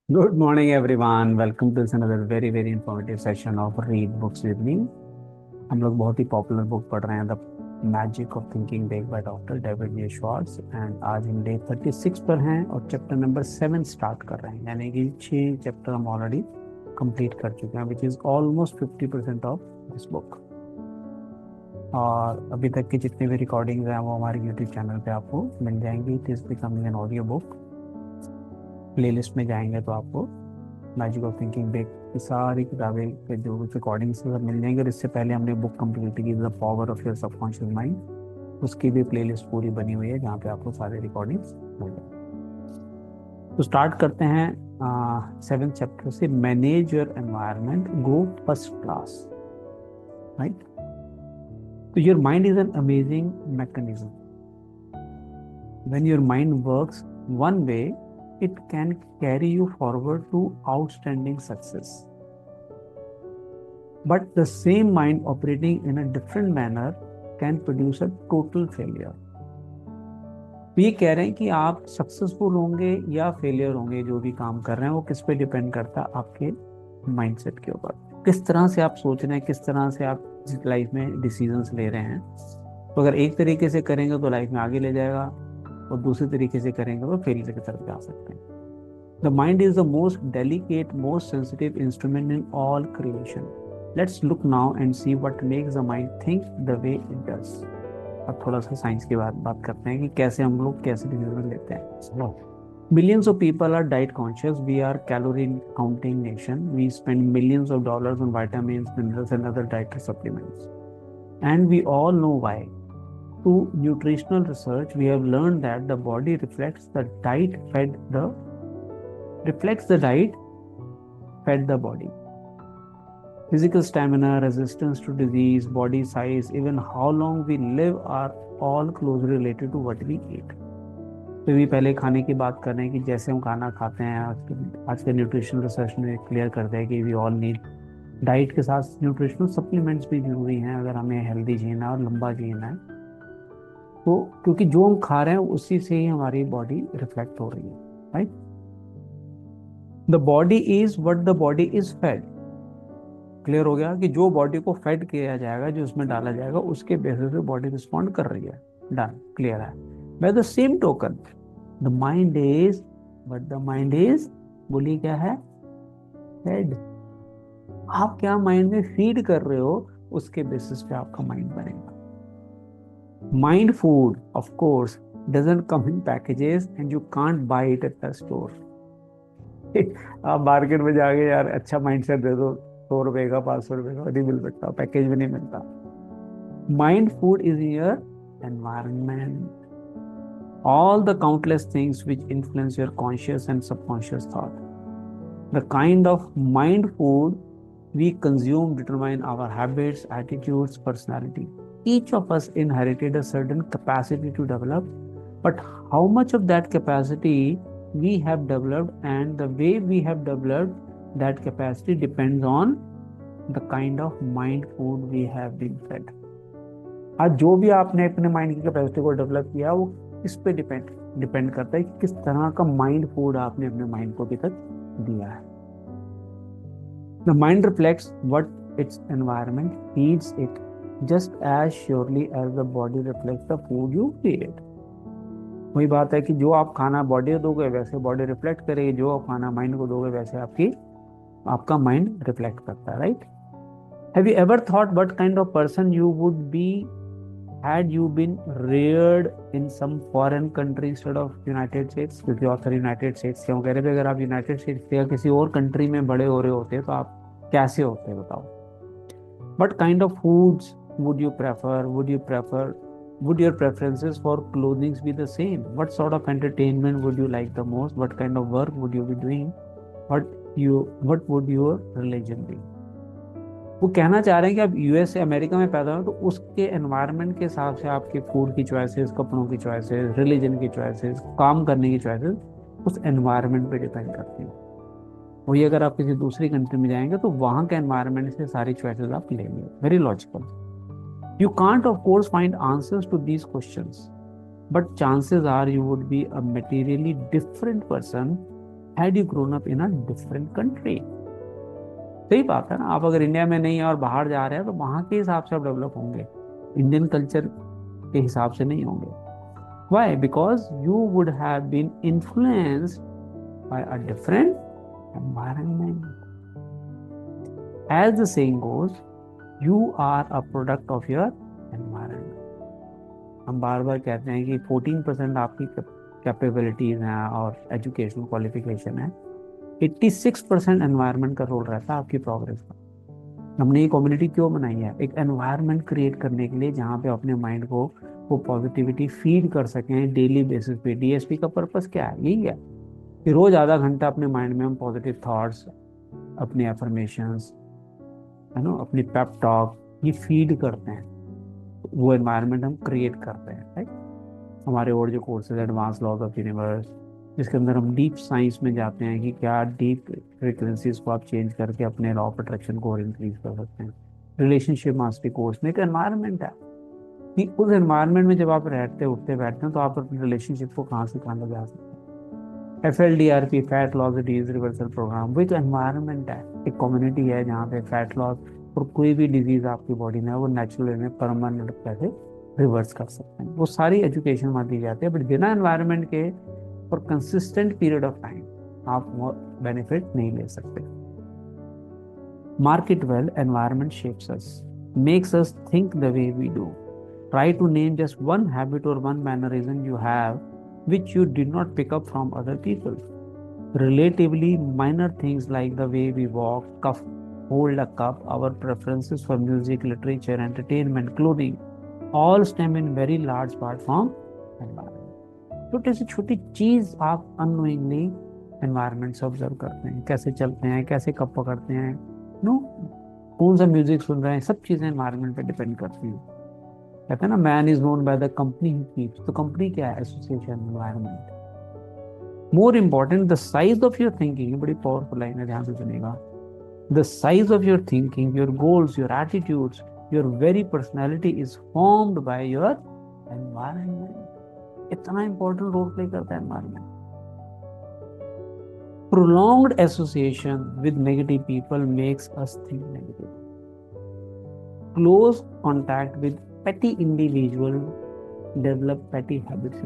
Good morning, everyone. Welcome to this another very informative session of Read Books with Me. हम लोग बहुत ही popular book पढ़ रहे हैं the magic of thinking big by doctor David J Schwartz and आज हम day 36 पर हैं और चैप्टर नंबर 7 स्टार्ट कर रहे हैं, यानी कि 6 चैप्टर हम ऑलरेडी कंप्लीट कर चुके हैं, which is almost 50% of this book. और अभी तक की जितनी भी रिकॉर्डिंग्स हैं वो हमारे यूट्यूब चैनल पे आपको मिल जाएंगी। It is becoming an audio book. Playlist में जाएंगे तो आपको मैजिक ऑफ थिंकिंग बिग की सारी किताबें के जो रिकॉर्डिंग्स सब मिल जाएंगे। और इससे पहले हमने बुक कंप्लीट की the power of your subconscious mind, उसकी भी प्लेलिस्ट पूरी बनी हुई है जहाँ पे आपको सारे रिकॉर्डिंग्स मिल जाएंगे। तो स्टार्ट करते हैं 7th चैप्टर से। Manage your environment, go first class. Right. तो your mind is an amazing mechanism. When your mind works one way, it can carry you forward to outstanding success. But the same mind operating in a different manner can produce a total failure. तो ये कह रहे हैं कि आप successful होंगे या failure होंगे, जो भी काम कर रहे हैं वो किस पे डिपेंड करता है, आपके माइंडसेट के ऊपर। किस तरह से आप सोच रहे हैं, किस तरह से आप लाइफ में डिसीजंस ले रहे हैं। तो अगर एक तरीके से करेंगे तो लाइफ में आगे ले जाएगा, और दूसरे तरीके से करेंगे तो फेलियर की तरफ जा सकते हैं। The mind is the most delicate, most sensitive instrument in all creation. Let's look now and see what makes the mind think the way it does. अब थोड़ा सा साइंस की बात करते हैं कि कैसे हम लोग कैसे डिसीजन लेते हैं। Millions of people are diet conscious. We are calorie counting nation. We spend millions of dollars on vitamins, minerals, and other dietary supplements. And we all know why. Through nutritional research, we have learned that the body reflects the diet fed the body. Physical stamina, resistance to disease, body size, even how long we live are all closely related to what we eat. तो भी पहले खाने की बात कर रहे हैं कि जैसे हम खाना खाते हैं, आज के न्यूट्रिशनल रिसर्च में क्लियर करते हैं कि वी ऑल नीड डाइट के साथ न्यूट्रिशनल सप्लीमेंट्स भी जरूरी हैं अगर हमें हेल्दी जीना है और लंबा जीना है। तो क्योंकि जो हम खा रहे हैं उसी से ही हमारी बॉडी रिफ्लेक्ट हो रही है। Right. The body is what the body is fed. Clear हो गया कि जो बॉडी को फेड किया जाएगा, जो उसमें डाला जाएगा, उसके बेसिस पे बॉडी रिस्पॉन्ड कर रही है। डन, क्लियर है। By the same token the mind is what the mind is, बोलिए क्या है, फेड। आप क्या माइंड में फीड कर रहे हो, उसके बेसिस पे आपका माइंड बनेगा। Mind food of course doesn't come in packages and you can't buy it at the store. आप मार्केट में जाके यार अच्छा माइंडसेट दे दो, 100 रुपए का, 500 रुपए का नहीं मिल सकता, पैकेज में नहीं मिलता। Mind food is your environment. All the countless things which influence your conscious and subconscious thought. The kind of mind food we consume determine our habits, attitudes, personality. Each of us inherited a certain capacity to develop, but how much of that capacity we have developed and the way we have developed that capacity depends on the kind of mind food we have been fed. आज जो भी आपने अपने mind की capacity को develop किया वो किस पे डिपेंड करता है कि किस तरह का माइंड फूड आपने अपने माइंड को अभी तक दिया है। The mind reflects what its environment feeds it just as surely as the body reflects the food you create. वही बात है कि जो आप खाना बॉडी को दोगे वैसे बॉडी रिफ्लेक्ट करेगी, जो आप खाना माइंड को दोगे वैसे आपका माइंड रिफ्लेक्ट करता है। Right. Have you ever thought what kind of person you would B had you been reared in some foreign country instead of United States? क्योंकि ऑथर यूनाइटेड स्टेट्स क्यों कह रहे थे, अगर आप यूनाइटेड स्टेट्स या किसी और कंट्री में बड़े हो रहे होते तो आप कैसे होते बताओ। What kind of foods would you prefer? Would your preferences for clothing be the same? What sort of entertainment would you like the most? What kind of work would you be doing? What would your religion be? वो कहना चाह रहे हैं कि आप US से America में पैदा हो तो उसके एनवायरनमेंट के हिसाब से आपके फूड की चॉइसेस, कपड़ों की चॉइसेस, रिलीजन की चॉइसेस, काम करने की चॉइसेस उस एनवायरनमेंट पे डिपेंड करती हैं। वही अगर आप किसी दूसरी कंट्री में जाएंगे तो वहाँ के एनवायरनमेंट से सारी चॉइसेस आप लेंगे। Very logical. You can't of course find answers to these questions, but chances are you would be a materially different person had you grown up in a different country. सही बात है ना, आप अगर इंडिया में नहीं है और बाहर जा रहे हैं तो वहां के हिसाब से आप डेवलप होंगे, इंडियन कल्चर के हिसाब से नहीं होंगे। Why? Because you would have been influenced by a different environment. As the saying goes, you are a product of your environment. हम बार बार कहते हैं कि 14% आपकी कैपेबिलिटीज हैं और एजुकेशनल क्वालिफिकेशन है, 86% एनवायरनमेंट का रोल रहता है आपकी प्रोग्रेस का। हमने ये कम्युनिटी क्यों बनाई है? एक एनवायरनमेंट क्रिएट करने के लिए जहाँ पे अपने माइंड को वो पॉजिटिविटी फीड कर सकें डेली बेसिस पे। डीएसपी का पर्पस क्या है? यही है कि रोज आधा घंटा अपने माइंड में हम पॉजिटिव थॉट्स, अपने अफर्मेशंस, है ना, अपनी पेप टॉक ये फीड करते हैं। वो एनवायरनमेंट हम क्रिएट करते हैं, राइट। हमारे और जो courses advance laws of universe, जिसके अंदर हम डीप साइंस में जाते हैं कि क्या डीप फ्रिक्वेंसीज को आप चेंज करके अपने लॉ ऑफ अट्रैक्शन को और इंक्रीज कर सकते हैं। रिलेशनशिप मास्टरी कोर्स में एक एनवायरनमेंट है कि उस एनवायरनमेंट में जब आप रहते उठते बैठते हैं तो आप अपने रिलेशनशिप को कहाँ से कहाँ ले जा सकते हैं। FLDRP, fat loss disease reversal program, वो एक एनवायरनमेंट है, एक कम्युनिटी है जहाँ पे फैट लॉस और कोई भी डिजीज आपकी बॉडी में है वो नेचुरल वे में परमानेंट कैसे रिवर्स कर सकते हैं। वो सारी एजुकेशन वहाँ दी जाती है, बट बिना एनवायरनमेंट के for consistent period of time आप वो बेनिफिट नहीं ले सकते। Mark it well, environment shapes us, makes us think the way we do. Try to name just one habit or one mannerism you have which you did not pick up from other people. Relatively minor things like the way we walk, hold a cup, our preferences for music, literature, entertainment, clothing, all stem in very large part from environment. छोटी से छोटी चीज आप unknowingly environment से observe करते हैं, कैसे चलते हैं, कैसे कप पकड़ते हैं, नो, कौन सा म्यूजिक सुन रहे हैं, सब चीजें एनवायरनमेंट पे डिपेंड करती हैं। कहते हैं ना, man is known by the company he keeps. तो कंपनी क्या है? Association, environment. More important, the size of your thinking, ये बड़ी पावरफुल लाइन है, ध्यान से सुनिएगा। The size of your thinking, your goals, your attitudes, your very personality is formed by your environment. इतना इंपॉर्टेंट रोल प्ले करता है environment. Prolonged association with negative people makes us think negative. Close contact with petty individuals develop petty habits.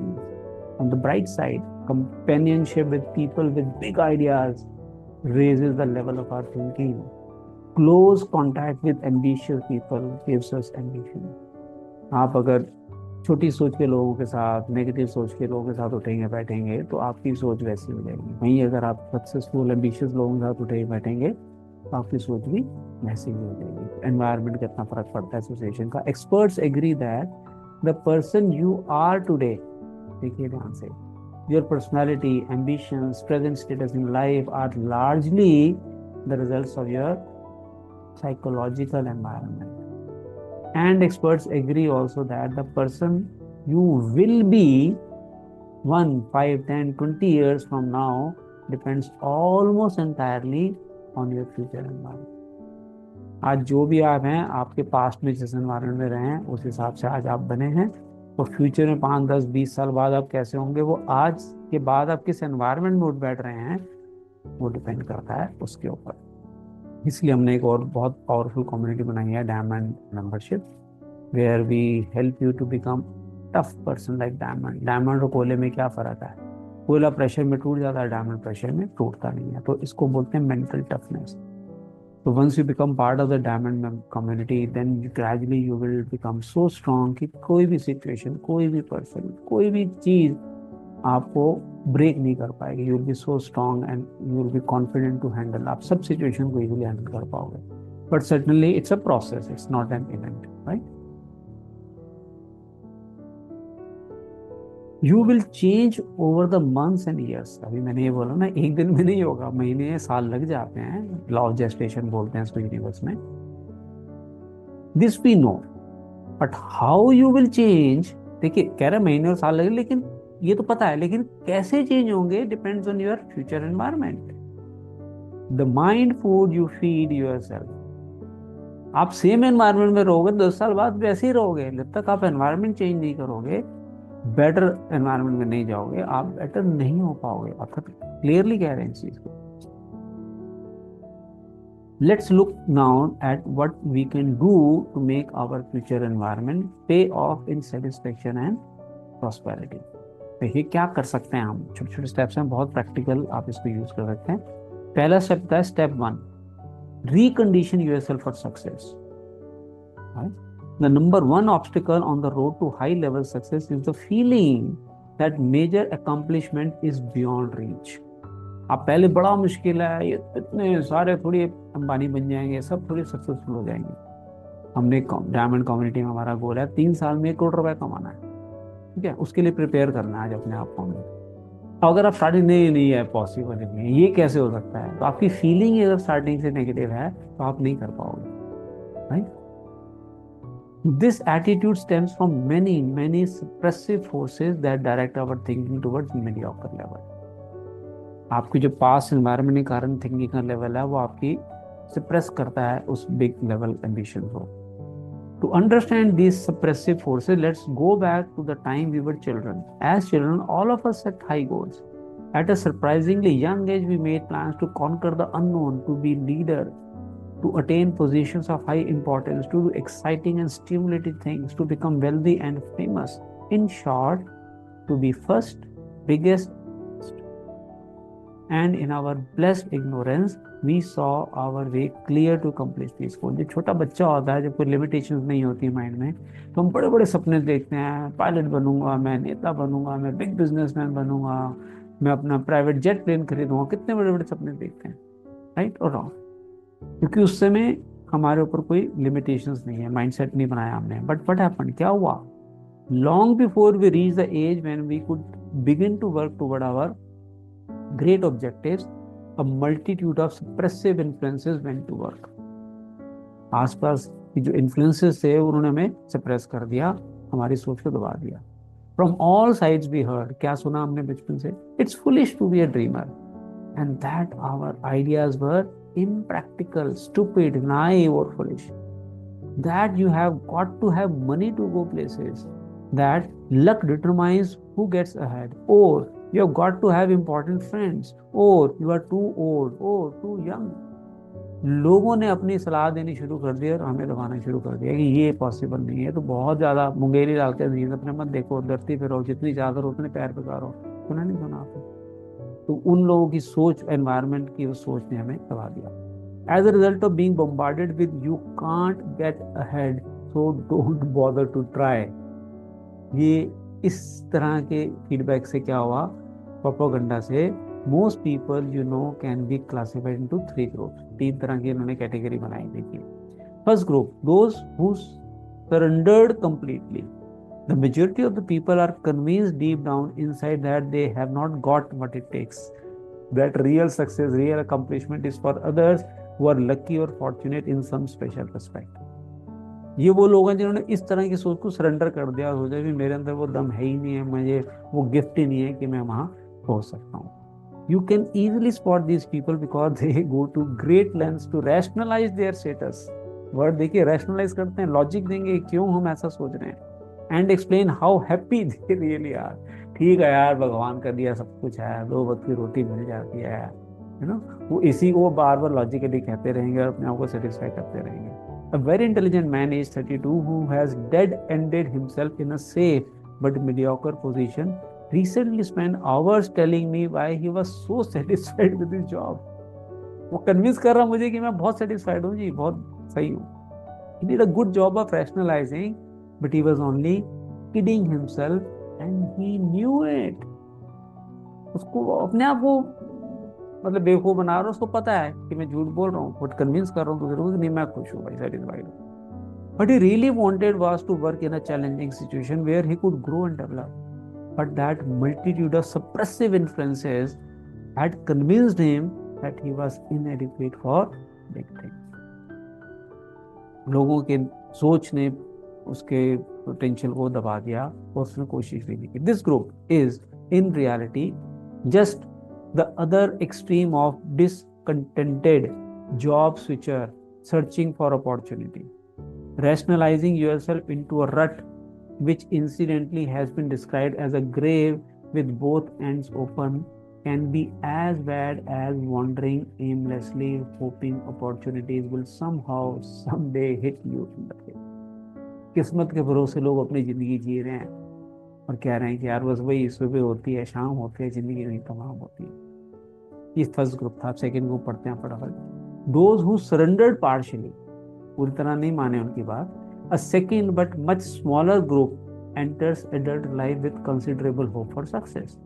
On the bright side, companionship with people with big ideas raises the level of our thinking. Close contact with ambitious people gives us ambition. आप अगर छोटी सोच के लोगों के साथ, negative सोच के लोगों के साथ उठेंगे बैठेंगे तो आपकी सोच वैसी हो जाएगी। वहीं अगर आप सक्सेसफुल एम्बिशियस लोगों के साथ उठेंगे बैठेंगे तो आपकी सोच भी वैसी ही हो जाएगी। एनवायरनमेंट का इतना फर्क पड़ता है एसोसिएशन का। Experts agree that the person you are today, देखिए ध्यान से, your personality, ambitions, present status in life are largely the results of your psychological environment. And experts agree also that the person you will be 1, 5, 10, 20 years from now depends almost entirely on your future environment. आज जो भी आप हैं, आपके past में जिस environment में रहे हैं उस हिसाब से आज आप बने हैं, और फ्यूचर में 5, 10, 20 साल बाद आप कैसे होंगे वो आज के बाद आप किस एनवायरनमेंट में उठ बैठ रहे हैं वो डिपेंड करता है उसके ऊपर। इसलिए हमने एक और बहुत पावरफुल कम्युनिटी बनाई है, diamond membership, where we help you to become tough person like diamond. Diamond और कोयले में क्या फर्क है? कोयला प्रेशर में टूट जाता है, डायमंड प्रेशर में टूटता नहीं है, तो इसको बोलते हैं मेंटल टफनेस। तो once you become part of the diamond community then gradually you will become so strong कि कोई भी सिचुएशन, कोई भी पर्सन, कोई भी चीज आपको ब्रेक नहीं कर पाएगी। You will be so strong and you will be confident to handle, आप सब सिचुएशन को इजीली हैंडल कर पाओगे। But certainly it's a process, it's not an event, right. You will change over the months and years. अभी मैंने ये बोला ना, एक दिन में नहीं होगा, महीने साल लग जाते हैं, लॉ ऑफ जेस्टेशन बोलते हैं इसको यूनिवर्स में। This we know, but how you will change, देखिए कह रहे महीने और साल लगे, लेकिन ये तो पता है, लेकिन कैसे चेंज होंगे depends on your future environment. The mind food you feed yourself. आप सेम एनवायरनमेंट में रहोगे 10 साल बाद वैसे ही रहोगे, जब तक आप एनवायरनमेंट चेंज नहीं करोगे बेटर एनवायरनमेंट में नहीं जाओगे, आप बेटर नहीं हो पाओगे। ऑथर क्लियरली कह रहे हैं इस चीज को। Let's look now at what we can do to make our future environment pay off in satisfaction and prosperity. देखिए क्या कर सकते हैं हम, छोटे छोटे स्टेप्स हैं, बहुत प्रैक्टिकल, आप इसको यूज कर सकते हैं। पहला स्टेप था step 1, recondition yourself for success. Right? The number one obstacle on the road to high level success is the feeling that major accomplishment is beyond reach. आप पहले बड़ा मुश्किल है, ये इतने सारे थोड़ी अंबानी बन जाएंगे, सब थोड़ी सक्सेसफुल हो जाएंगे। हमने डायमंड कम्युनिटी में हमारा गोल है 3 साल में 1 करोड़ रुपए कमाना है, ठीक है, उसके लिए प्रिपेयर करना है आज अपने आप को हमें। अगर आप स्टार्टिंग नहीं नहीं है, पॉसिबल नहीं है, ये कैसे हो सकता है, तो आपकी फीलिंग अगर स्टार्टिंग से नेगेटिव है तो आप नहीं कर पाओगे, right. This attitude stems from many many suppressive forces that direct our thinking towards mediocre level. आपकी जो पास्ट एनवायरनमेंट के कारण थिंकिंग का लेवल है वो आपकी सप्रेस करता है उस बिग लेवल एम्बिशन को। To understand these suppressive forces, let's go back to the time we were children. As children, all of us set high goals. At a surprisingly young age, we made plans to conquer the unknown, to be leader, to attain positions of high importance, to do exciting and stimulating things, to become wealthy and famous. In short, to be first, biggest, and in our blessed ignorance, we saw our way clear to accomplish these goals. जब छोटा बच्चा होता है, जब कोई limitations नहीं होती mind में, तो हम बड़े बड़े सपने देखते हैं, पायलट बनूंगा मैं, नेता बनूंगा मैं, बिग बिजनेसमैन बनूंगा मैं, अपना प्राइवेट जेट प्लेन खरीदूंगा, कितने बड़े बड़े सपने देखते हैं, राइट और रॉन्ग। क्योंकि उस समय हमारे ऊपर कोई लिमिटेशंस नहीं है, माइंडसेट नहीं बनाया हमने। बट व्हाट हैपेंड, क्या हुआ, long before we reach the age when we could begin to work toward our great objectives, a multitude of suppressive influences went to work. आसपास की जो इन्फ्लुएंसेस थे उन्होंने हमें सप्रेस कर दिया, हमारी सोच को दबा दिया। From all sides we heard, क्या सुना हमने बचपन से, it's foolish to be a dreamer, and that our ideas were impractical, stupid, naive or foolish. That you have got to have money to go places, that luck determines who gets ahead, or you have got to have important friends, or you are too old or too young. लोगों ने अपनी सलाह देनी शुरू कर दी और हमें दबाना शुरू कर दिया कि ये पॉसिबल नहीं है, तो बहुत ज्यादा मुंगेरी डालते हैं नींद अपने मत देखो, धरती पे रहो, जितनी चादर उतने पैर पसारो। सुना नहीं सुना आपने? तो उन लोगों की सोच, एनवायरनमेंट की उस सोच ने हमें दबा दिया। As a result of being bombarded with you can't get ahead so don't bother to try, ये इस तरह के फीडबैक से क्या हुआ, प्रोपेगेंडा से, most people you know can be classified into 3 groups. 3 तरह की इन्होंने कैटेगरी बनाई। देखिए, first group, those who surrendered completely. The majority of the people are convinced deep down inside that they have not got what it takes, that real success, real accomplishment is for others who are lucky और fortunate in some special respect. ये वो लोग हैं जिन्होंने इस तरह की सोच को सरेंडर कर दिया, सोचा भी मेरे अंदर वो दम है ही नहीं है, मुझे वो गिफ्ट ही नहीं है कि मैं वहां पहुंच सकता हूँ। You can easily spot these people because they go to great lengths to rationalize their status. Word देखिए, rationalize करते हैं, लॉजिक देंगे क्यों हम ऐसा सोच रहे हैं, and explain how happy they really are. ठीक है यार, भगवान का दिया सब कुछ है, 2 वक्त की रोटी मिल जाती है, यू नो, वो इसी को बार बार लॉजिकली कहते रहेंगे और अपने आप को सेटिस्फाई करते रहेंगे। A very intelligent man aged 32 who has dead-ended himself in a safe but mediocre position recently spent hours telling me why he was so satisfied with his job. वो कन्विंस कर रहा मुझे कि मैं बहुत सेटिस्फाइड हूँ जी, बहुत सही हूँ। He did a good job of rationalizing, but he was only kidding himself and he knew it. उसको अपने आप को मतलब बेवकूफ बना रहा हूँ, उसको पता है कि मैं झूठ बोल रहा हूँ, बट कन्विंस कर रहा हूँ तो जरूर नहीं, मैं खुश हूँ भाई, सेटिस्फाइड हूँ। But he really wanted was to work in a challenging situation where he could grow and develop, but that multitude of suppressive influences had convinced him that he was inadequate for big things. लोगों के सोच ने उसके potential को दबा दिया और उसने कोशिश भी नहीं की। This group is in reality just the other extreme of discontented job switcher searching for opportunity, rationalizing yourself into a rut which incidentally has been described as a grave with both ends open, can be as bad as wandering aimlessly, hoping opportunities will somehow someday hit you in the face. किस्मत के भरोसे लोग अपनी जिंदगी जी रहे हैं और कह रहे हैं कि यार बस वही सुबह होती है, शाम होती है, जिंदगी नहीं तमाम होती है। ये फर्स्ट ग्रुप था। सेकंड ग्रुप पढ़ते हैं फटाफट। दोज हु सरेंडर्ड पार्शियली, पूरी तरह नहीं माने उनकी बात। A second but much smaller group enters adult life with considerable hope for success.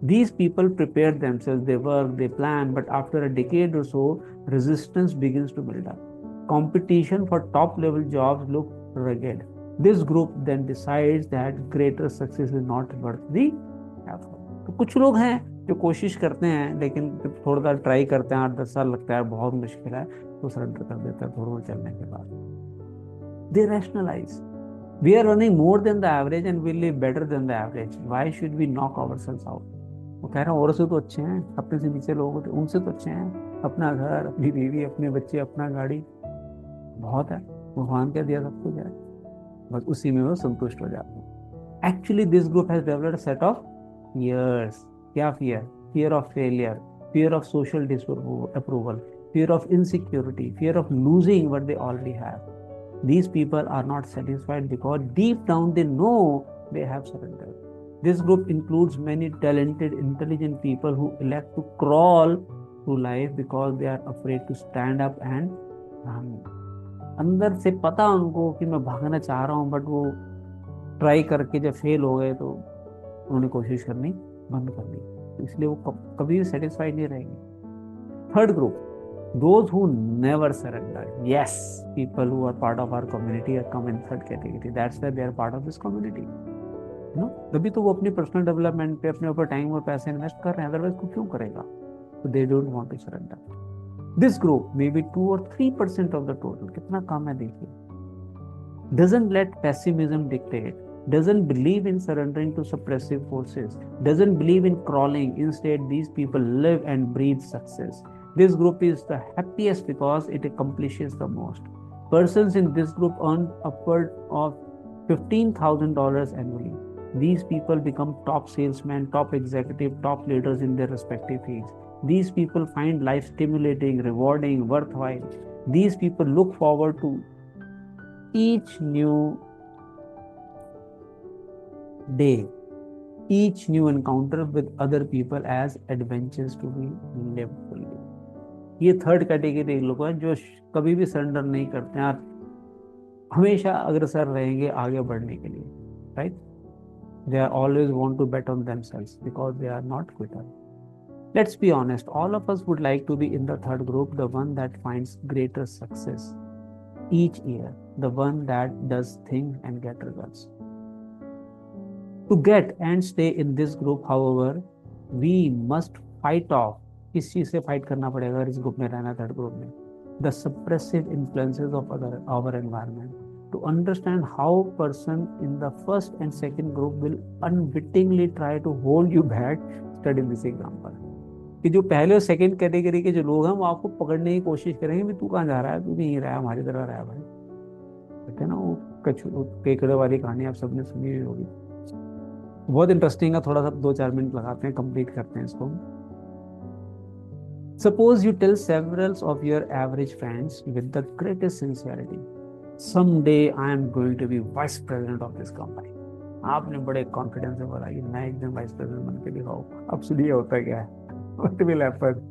These people prepare themselves, they work, they plan, but after a decade or so, resistance begins to build up. Competition for top level jobs look rugged. This group then decides that greater success is not worth the effort. तो कुछ लोग हैं जो कोशिश करते हैं, लेकिन थोड़ा सा ट्राई करते हैं, 8-10 साल लगता है, बहुत मुश्किल है, तो सरेंडर कर देता है थोड़ा चलने के बाद. They rationalize. We are earning more than the average and we live better than the average. Why should we knock ourselves out? वो कह रहे हैं और से तो अच्छे हैं, अपने से नीचे लोग होते उनसे तो अच्छे हैं, अपना घर, अपनी बीवी, अपने बच्चे, अपना गाड़ी बहुत है, भगवान क्या दिया सब कुछ है, बस उसी में वो संतुष्ट हो जाते हैं. Actually this group has developed set of fears. क्या fear? Fear of failure, fear of social disapproval, fear of insecurity, fear of losing what they already have. These people are not satisfied because deep down they know they have surrendered. This group includes many talented, intelligent people who elect to crawl through life because they are afraid to stand up and run. अंदर से पता उनको कि मैं भागना चाह रहा हूँ, बट वो ट्राई करके जब फेल हो गए तो उन्होंने कोशिश करनी बंद कर दी, इसलिए वो कभी भी सेटिस्फाइड नहीं रहेंगे. Third group, those who never surrender. Yes, people who are part of our community are come in third category. That's why they are part of this community. You know, तभी तो वो अपनी पर्सनल डेवलपमेंट पे अपने ऊपर time और पैसे invest कर रहे हैं, अदरवाइज वो क्यों करेगा? So they don't want to surrender. This group may be 2 or 3% of the total. कितना कम है देखिए. Doesn't let pessimism dictate. Doesn't believe in surrendering to suppressive forces. Doesn't believe in crawling. Instead, these people live and breathe success. This group is the happiest because it accomplishes the most. Persons in this group earn upward of $15,000 annually. These people become top salesmen, top executive, top leaders in their respective fields. These people find life stimulating, rewarding, worthwhile. These people look forward to each new day, each new encounter with other people as adventures to be lived fully. ये third category लोग हैं जो कभी भी surrender नहीं करते हैं और हमेशा अग्रसर रहेंगे आगे बढ़ने के लिए, right? They are always want to bet on themselves because they are not quitter. Let's be honest, all of us would like to be in the third group, the one that finds greater success each year, the one that does things and get results. To get and stay in this group, however, we must fight off. किस चीज से fight करना पड़ेगा इस group में रहना, third group में? The suppressive influences of our environment. To understand how person in the first and second group will unwittingly try to hold you back, study this example. कि जो पहले और सेकंड कैटेगरी के जो लोग हैं वो आपको पकड़ने की कोशिश करेंगे भी तू कहाँ जा रहा है, तू नहीं रहा है, हमारी तरह रहा है भाई. कहते हैं ना वो केकड़े वाली कहानी आप सबने सुनी हुई होगी, बहुत इंटरेस्टिंग है. थोड़ा सा 2-4 मिनट लगाते हैं, कंप्लीट करते हैं इसको. Suppose you tell several of your average friends with the greatest sincerity, someday I am going to be vice president of this company. आपने बड़े कॉन्फिडेंस से बोला कि मैं एक दिन वाइस प्रेसिडेंट बन के दिखाऊं. अब सुनिए होता क्या है. What will happen?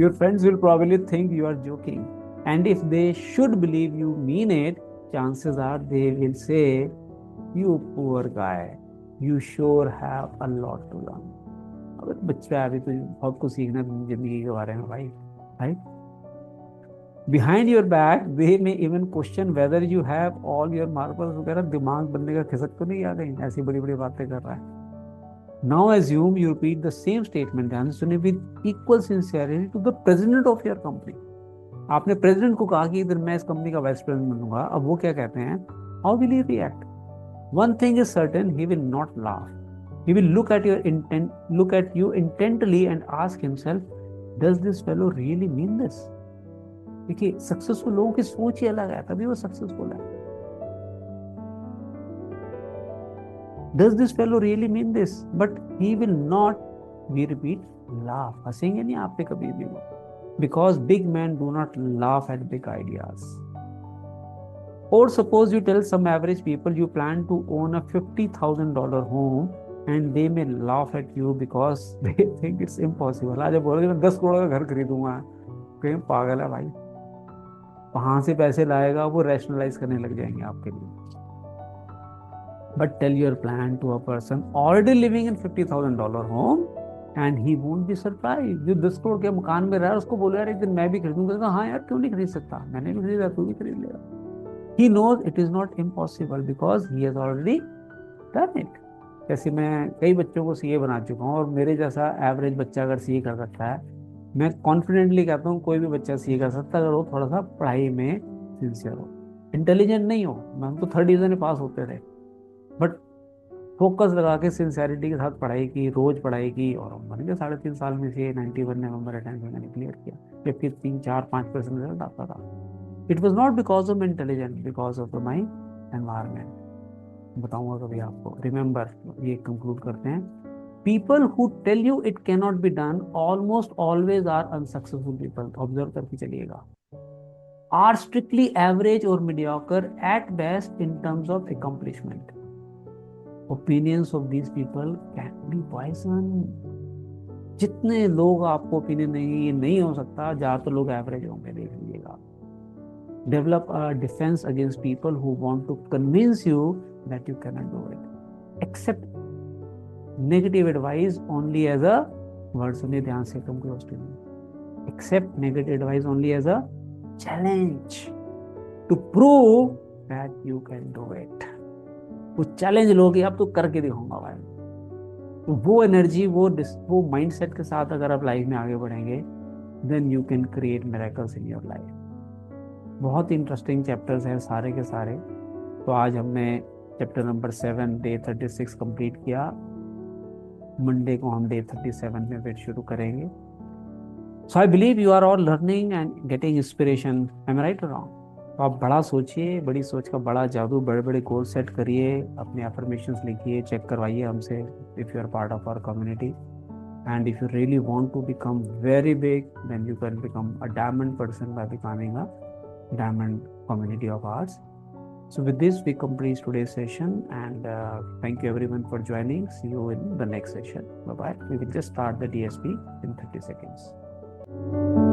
Your friends will probably think you are joking, and if they should believe you mean it, chances are they will say, "You poor guy, you sure have a lot to learn." अगर बच्चा अभी तो बहुत कुछ सीखना है जिंदगी के बारे में भाई, right? Behind your back, they may even question whether you have all your marbles वगैरह. दिमाग बनने का खिसक तो नहीं आ गई, ऐसी बड़ी बड़ी बातें कर रहा है. Now assume you repeat the same statement, ध्यान से सुनिए, with equal sincerity to the president of your company. आपने प्रेसिडेंट को कहा कि इधर मैं इस कंपनी का वाइस प्रेसिडेंट बनूंगा. अब वो क्या कहते हैं? How will he react? One thing is certain, he will not laugh. He will look at you intently and ask himself, does this fellow really mean this? देखिए, सक्सेसफुल लोगों की सोच ही अलग है, तभी वो सक्सेसफुल है. Does this fellow really mean this? But he will not, we repeat, laugh. हंसेंगे नहीं आप पे कभी भी वो. Because big men do not laugh at big ideas. Or suppose you tell some average people you plan to own a $50,000 home and they may laugh at you because they think it's impossible. आज बोलोगे मैं 10 करोड़ का घर खरीदूंगा, कहीं पागल है भाई, कहाँ से पैसे लाएगा, वो रैशनलाइज करने लग जाएंगे आपके लिए. But tell your plan to a person already living in $50,000 home and he won't be surprised. जो 10 करोड़ के मकान में रहा है उसको बोलो यार एक दिन मैं भी खरीदूंगा, हाँ यार क्यों नहीं खरीद सकता, मैंने भी खरीदा, तू भी खरीद लेगा. He knows it is not impossible because he has already done it. जैसे मैं कई बच्चों को सीए बना चुका हूँ और मेरे जैसा एवरेज बच्चा अगर सीए कर सकता है, मैं कॉन्फिडेंटली कहता हूँ कोई भी बच्चा सीए कर सकता है अगर वो थोड़ा सा पढ़ाई में सिंसियर हो. इंटेलिजेंट नहीं हो, हम तो 3rd डिवीजन में पास होते थे, बट फोकस लगा के सिंसियरिटी के साथ पढ़ाई की, रोज पढ़ाई की, और हम बन गए 3.5 साल में से 91 नवंबर अटेम्प्ट में मैंने क्लियर किया, जबकि 3, 4, 5% रिजल्ट आता था. It was not because of intelligent, because of the my environment. बताऊंगा कभी आपको. रिमेंबर, ये कंक्लूड करते हैं. People who tell you it can not be done almost always are unsuccessful people. Observe करके चलिएगा. आर स्ट्रिक्टली एवरेज और mediocre at best in terms of accomplishment. Opinions of these people can be poison. जितने लोग आपको opinion नहीं, ये नहीं हो सकता, ज्यादातर लोग एवरेज होंगे, देख लीजिएगा. Develop a defense against people who want to convince you that you cannot do it. Accept negative advice only as a word. सुनिए ध्यान से, तुम question. Accept negative advice only as a challenge to prove that you can do it. वो challenge लोगे, अब तो करके दिखाऊंगा भाई. तो वो एनर्जी, वो माइंडसेट के साथ अगर आप लाइफ में आगे बढ़ेंगे, then you can create miracles in your life. बहुत इंटरेस्टिंग चैप्टर्स हैं सारे के सारे. तो आज हमने चैप्टर नंबर 7 डे 36 कंप्लीट किया. मंडे को हम डे 37 में फिर शुरू करेंगे. So I believe you are all learning and getting inspiration. I am right और रॉन्ग? तो आप बड़ा सोचिए, बड़ी सोच का बड़ा जादू, बड़े बड़े गोल सेट करिए, अपने अफर्मेशंस लिखिए, चेक करवाइए हमसे if you are part of our community. And if you really want to become very big, then you can become a diamond person by becoming a diamond community of ours. So with this, we complete today's session, and thank you everyone for joining. See you in the next session. Bye bye. We will just start the DSP in 30 seconds.